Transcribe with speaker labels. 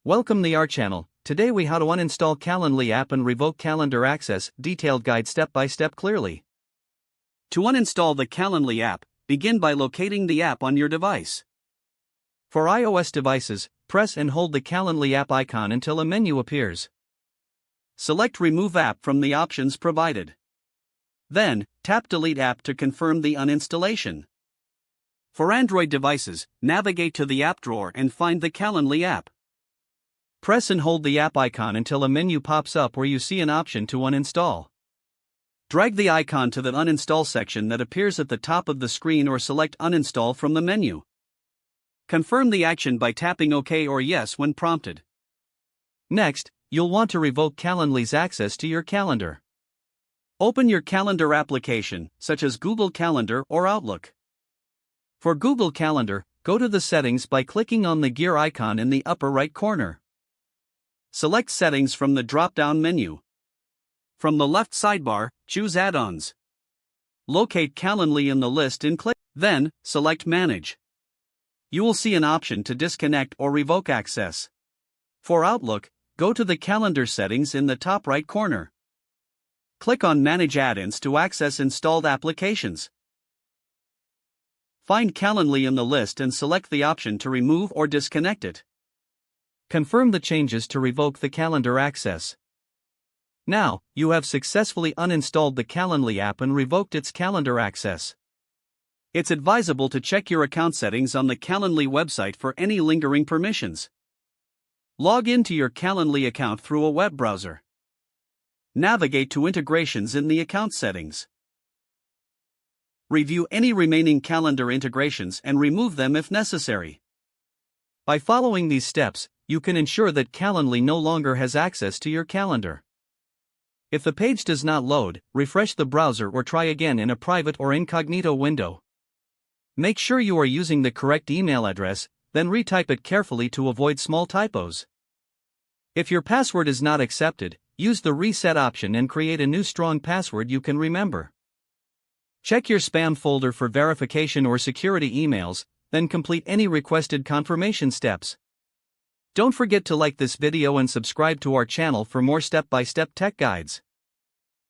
Speaker 1: Welcome to our channel. Today we how to uninstall Calendly app and revoke calendar access, detailed guide step by step clearly. To uninstall the Calendly app, begin by locating the app on your device. For iOS devices, press and hold the Calendly app icon until a menu appears. Select Remove App from the options provided. Then, tap Delete App to confirm the uninstallation. For Android devices, navigate to the app drawer and find the Calendly app. Press and hold the app icon until a menu pops up where you see an option to uninstall. Drag the icon to the Uninstall section that appears at the top of the screen or select Uninstall from the menu. Confirm the action by tapping OK or Yes when prompted. Next, you'll want to revoke Calendly's access to your calendar. Open your calendar application, such as Google Calendar or Outlook. For Google Calendar, go to the settings by clicking on the gear icon in the upper right corner. Select Settings from the drop-down menu. From the left sidebar, choose Add-ons. Locate Calendly in the list and click. Then, select Manage. You will see an option to disconnect or revoke access. For Outlook, go to the Calendar settings in the top right corner. Click on Manage Add-ins to access installed applications. Find Calendly in the list and select the option to remove or disconnect it. Confirm the changes to revoke the calendar access. Now, you have successfully uninstalled the Calendly app and revoked its calendar access. It's advisable to check your account settings on the Calendly website for any lingering permissions. Log into your Calendly account through a web browser. Navigate to Integrations in the account settings. Review any remaining calendar integrations and remove them if necessary. By following these steps, you can ensure that Calendly no longer has access to your calendar. If the page does not load, refresh the browser or try again in a private or incognito window. Make sure you are using the correct email address, then retype it carefully to avoid small typos. If your password is not accepted, use the reset option and create a new strong password you can remember. Check your spam folder for verification or security emails, then complete any requested confirmation steps. Don't forget to like this video and subscribe to our channel for more step-by-step tech guides.